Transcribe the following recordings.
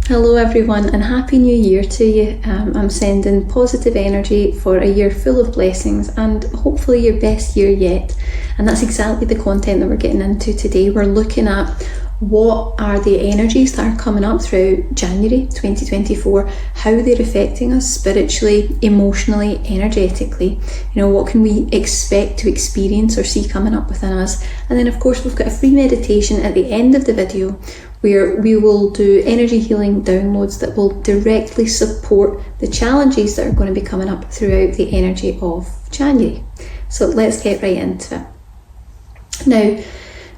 Hello everyone, and Happy New Year to you. I'm sending positive energy for a year full of blessings and hopefully your best year yet. And that's exactly the content that we're getting into today. We're looking at what are the energies that are coming up throughout January 2024, how they're affecting us spiritually, emotionally, energetically. What can we expect to experience or see coming up within us? And then of course we've got a free meditation at the end of the video where we will do energy healing downloads that will directly support the challenges that are going to be coming up throughout the energy of January. So let's get right into it. Now,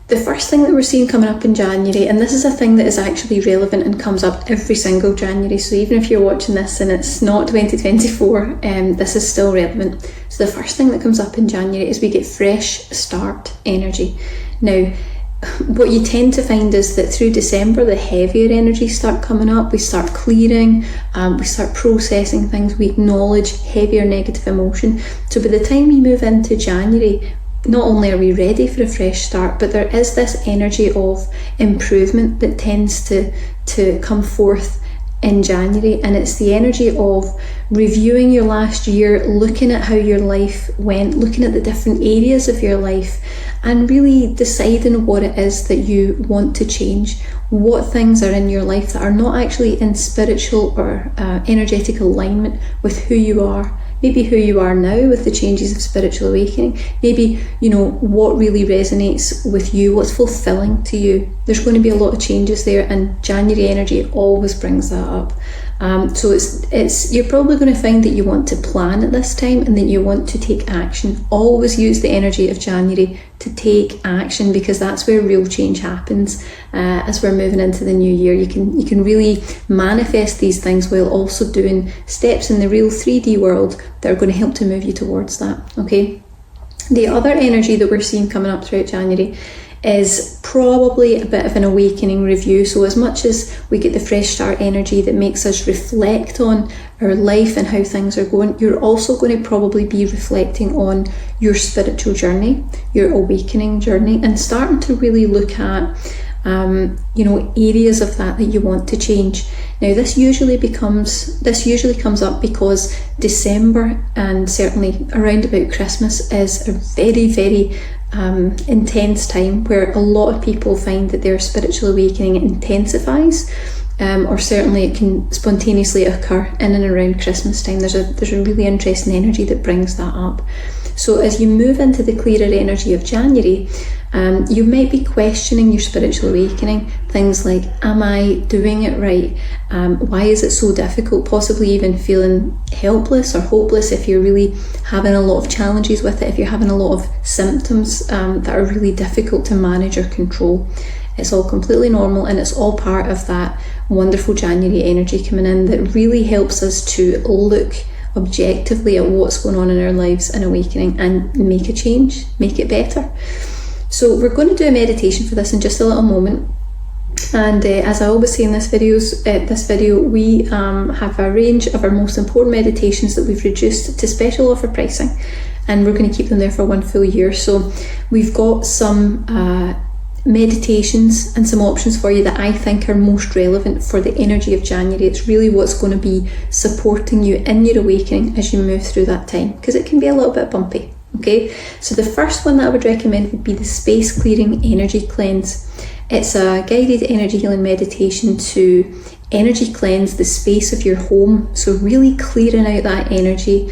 the first thing that we're seeing coming up in January, and this is a thing that is actually relevant and comes up every single January, so even if you're watching this and it's not 2024, this is still relevant. So the first thing that comes up in January is we get fresh start energy. Now, what you tend to find is that through December, the heavier energies start coming up. We start clearing, we start processing things, we acknowledge heavier negative emotion. So by the time we move into January, not only are we ready for a fresh start, but there is this energy of improvement that tends to come forth in January, and it's the energy of reviewing your last year, looking at how your life went, looking at the different areas of your life, and really deciding what it is that you want to change, what things are in your life that are not actually in spiritual or energetic alignment with who you are. Maybe who you are now with the changes of spiritual awakening. Maybe, what really resonates with you, what's fulfilling to you. There's going to be a lot of changes there, and January energy always brings that up. So it's you're probably going to find that you want to plan at this time and that you want to take action. Always use the energy of January to take action, because that's where real change happens. As we're moving into the new year, you can really manifest these things while also doing steps in the real 3D world that are going to help to move you towards that. Okay. The other energy that we're seeing coming up throughout January is probably a bit of an awakening review. So as much as we get the fresh start energy that makes us reflect on our life and how things are going, you're also going to probably be reflecting on your spiritual journey, your awakening journey, and starting to really look at areas of that you want to change. Now this usually comes up because December, and certainly around about Christmas, is a very, very intense time where a lot of people find that their spiritual awakening intensifies, or certainly it can spontaneously occur in and around Christmas time. There's a really interesting energy that brings that up. So as you move into the clearer energy of January, you might be questioning your spiritual awakening. Things like, am I doing it right? Why is it so difficult? Possibly even feeling helpless or hopeless if you're really having a lot of challenges with it, if you're having a lot of symptoms that are really difficult to manage or control. It's all completely normal, and it's all part of that wonderful January energy coming in that really helps us to look objectively at what's going on in our lives and awakening and make a change, make it better. So we're going to do a meditation for this in just a little moment. And as I always say in this video, we have a range of our most important meditations that we've reduced to special offer pricing, and we're going to keep them there for one full year. So we've got some meditations and some options for you that I think are most relevant for the energy of January. It's really what's going to be supporting you in your awakening as you move through that time, because it can be a little bit bumpy. Okay, so the first one that I would recommend would be the Space Clearing Energy Cleanse. It's a guided energy healing meditation to energy cleanse the space of your home, so really clearing out that energy.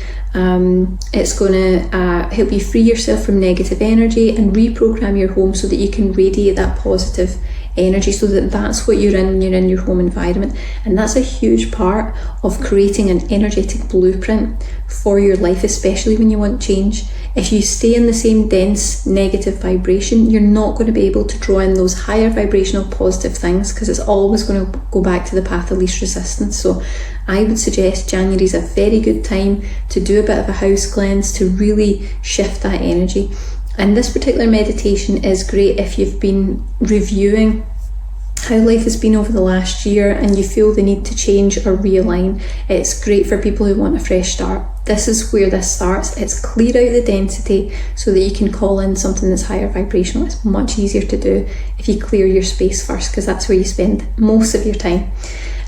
It's going to help you free yourself from negative energy and reprogram your home so that you can radiate that positive energy, so that's what you're in when you're in your home environment. And that's a huge part of creating an energetic blueprint for your life, especially when you want change. If you stay in the same dense negative vibration, you're not going to be able to draw in those higher vibrational positive things, because it's always going to go back to the path of least resistance. So I would suggest January is a very good time to do a bit of a house cleanse to really shift that energy. And this particular meditation is great if you've been reviewing how life has been over the last year and you feel the need to change or realign. It's great for people who want a fresh start. This is where this starts. It's clear out the density so that you can call in something that's higher vibrational. It's much easier to do if you clear your space first, because that's where you spend most of your time.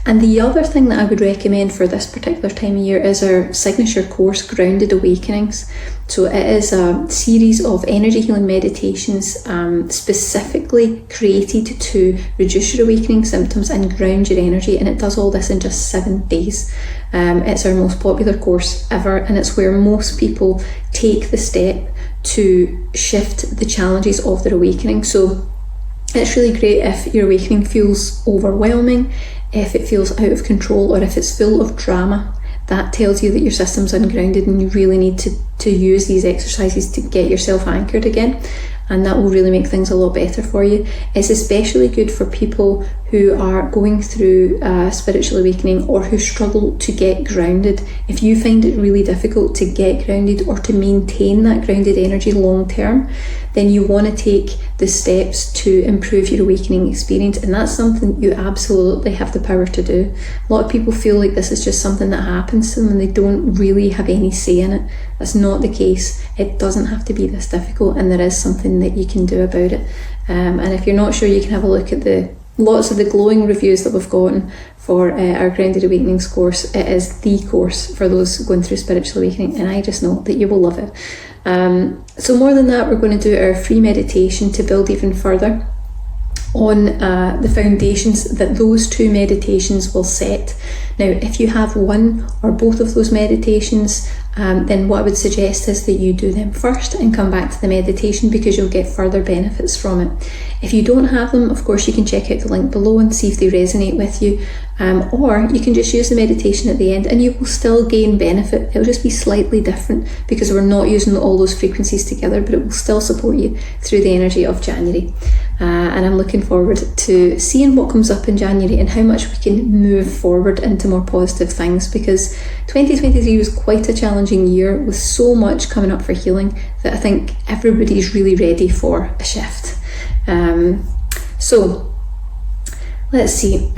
And the other thing that I would recommend for this particular time of year is our signature course, Grounded Awakenings. So it is a series of energy healing meditations specifically created to reduce your awakening symptoms and ground your energy, and it does all this in just 7 days. It's our most popular course ever, and it's where most people take the step to shift the challenges of their awakening. So it's really great if your awakening feels overwhelming, if it feels out of control, or if it's full of drama. That tells you that your system's ungrounded and you really need to use these exercises to get yourself anchored again, and that will really make things a lot better for you. It's especially good for people who are going through spiritual awakening or who struggle to get grounded. If you find it really difficult to get grounded or to maintain that grounded energy long term, then you want to take the steps to improve your awakening experience, and that's something you absolutely have the power to do. A lot of people feel like this is just something that happens to them and they don't really have any say in it. That's not the case. It doesn't have to be this difficult, and there is something that you can do about it. And if you're not sure, you can have a look at lots of the glowing reviews that we've gotten for our Grounded Awakenings course. It is the course for those going through spiritual awakening, and I just know that you will love it. So more than that, we're going to do our free meditation to build even further on the foundations that those 2 meditations will set. Now, if you have one or both of those meditations, then what I would suggest is that you do them first and come back to the meditation, because you'll get further benefits from it. If you don't have them, of course, you can check out the link below and see if they resonate with you, or you can just use the meditation at the end and you will still gain benefit. It'll just be slightly different because we're not using all those frequencies together, but it will still support you through the energy of January. And I'm looking forward to seeing what comes up in January and how much we can move forward into more positive things, because 2023 was quite a challenging year with so much coming up for healing that I think everybody's really ready for a shift. So let's see.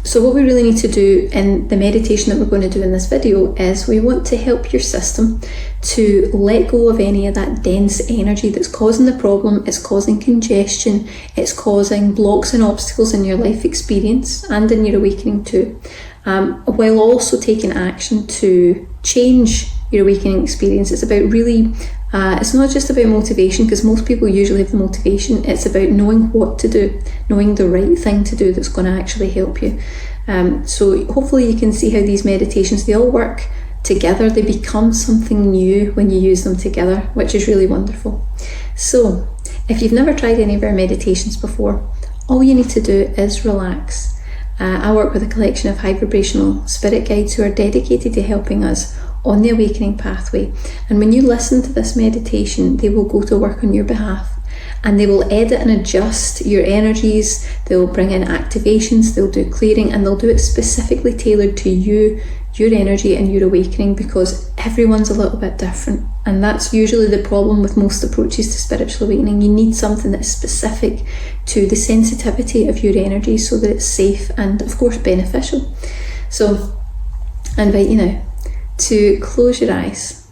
So what we really need to do in the meditation that we're going to do in this video is we want to help your system to let go of any of that dense energy that's causing the problem. It's causing congestion, it's causing blocks and obstacles in your life experience and in your awakening too, while also taking action to change your awakening experience. It's about really it's not just about motivation, because most people usually have the motivation. It's about knowing what to do, knowing the right thing to do that's going to actually help you. So hopefully you can see how these meditations, they all work together. They become something new when you use them together, which is really wonderful. So if you've never tried any of our meditations before, all you need to do is relax. I work with a collection of high vibrational spirit guides who are dedicated to helping us on the awakening pathway, and when you listen to this meditation, they will go to work on your behalf, and they will edit and adjust your energies. They'll bring in activations, they'll do clearing, and they'll do it specifically tailored to you, your energy and your awakening, because everyone's a little bit different, and that's usually the problem with most approaches to spiritual awakening. You need something that's specific to the sensitivity of your energy so that it's safe and of course beneficial. So I invite you now to close your eyes.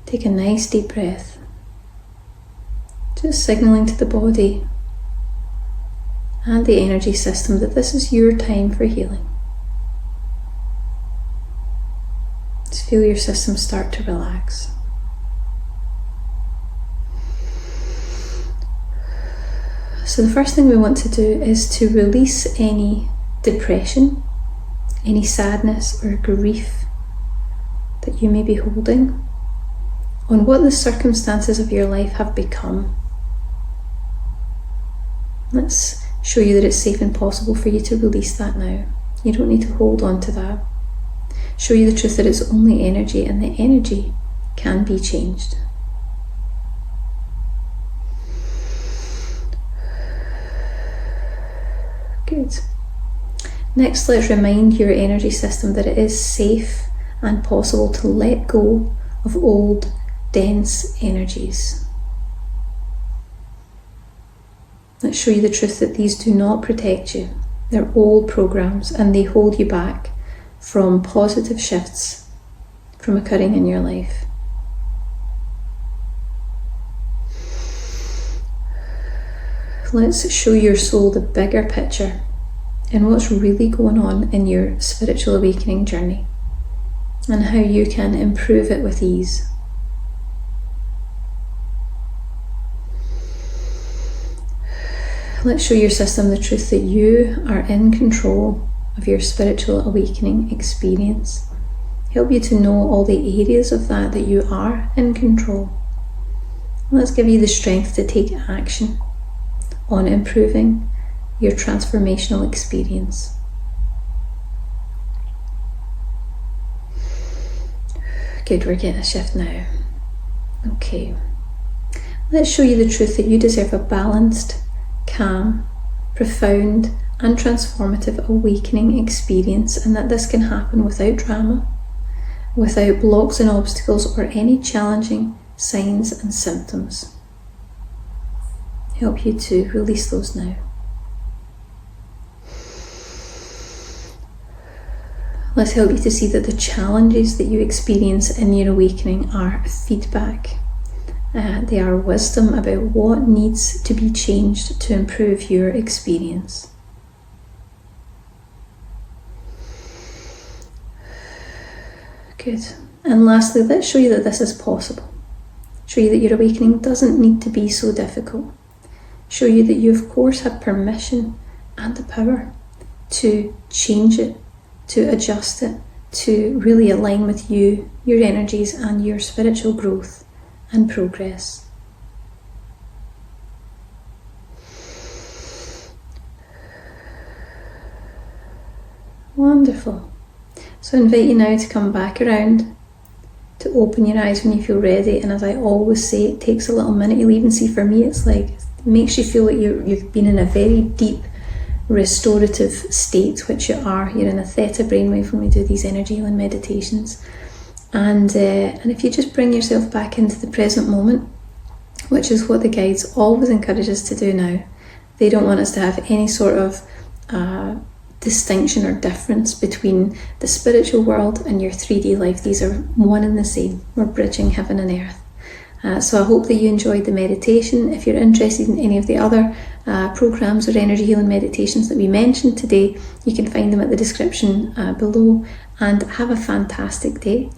Take a nice deep breath, just signaling to the body and the energy system that this is your time for healing. Just feel your system start to relax. So the first thing we want to do is to release any depression, any sadness or grief that you may be holding on what the circumstances of your life have become. Let's show you that it's safe and possible for you to release that now. You don't need to hold on to that. Show you the truth that it's only energy, and the energy can be changed. Good. Next, let's remind your energy system that it is safe and possible to let go of old, dense energies. Let's show you the truth that these do not protect you. They're old programs, and they hold you back from positive shifts from occurring in your life. Let's show your soul the bigger picture and what's really going on in your spiritual awakening journey and how you can improve it with ease. Let's show your system the truth that you are in control of your spiritual awakening experience. Help you to know all the areas of that you are in control. Let's give you the strength to take action on improving your transformational experience. Good, we're getting a shift now. Okay. Let's show you the truth that you deserve a balanced, calm, profound and transformative awakening experience, and that this can happen without drama, without blocks and obstacles or any challenging signs and symptoms. Help you to release those now. Let's help you to see that the challenges that you experience in your awakening are feedback. They are wisdom about what needs to be changed to improve your experience. Good. And lastly, let's show you that this is possible. Show you that your awakening doesn't need to be so difficult. Show you that you of course have permission and the power to change it, to adjust it, to really align with you, your energies and your spiritual growth and progress. Wonderful. So I invite you now to come back around, to open your eyes when you feel ready, and as I always say, it takes a little minute. You'll even see for me it's like, it makes you feel like you've been in a very deep restorative state, which you are. You're in a theta brainwave when we do these energy healing meditations. And if you just bring yourself back into the present moment, which is what the guides always encourage us to do now. They don't want us to have any sort of distinction or difference between the spiritual world and your 3D life. These are one and the same. We're bridging heaven and earth. So I hope that you enjoyed the meditation. If you're interested in any of the other programs or energy healing meditations that we mentioned today, you can find them at the description below, and have a fantastic day.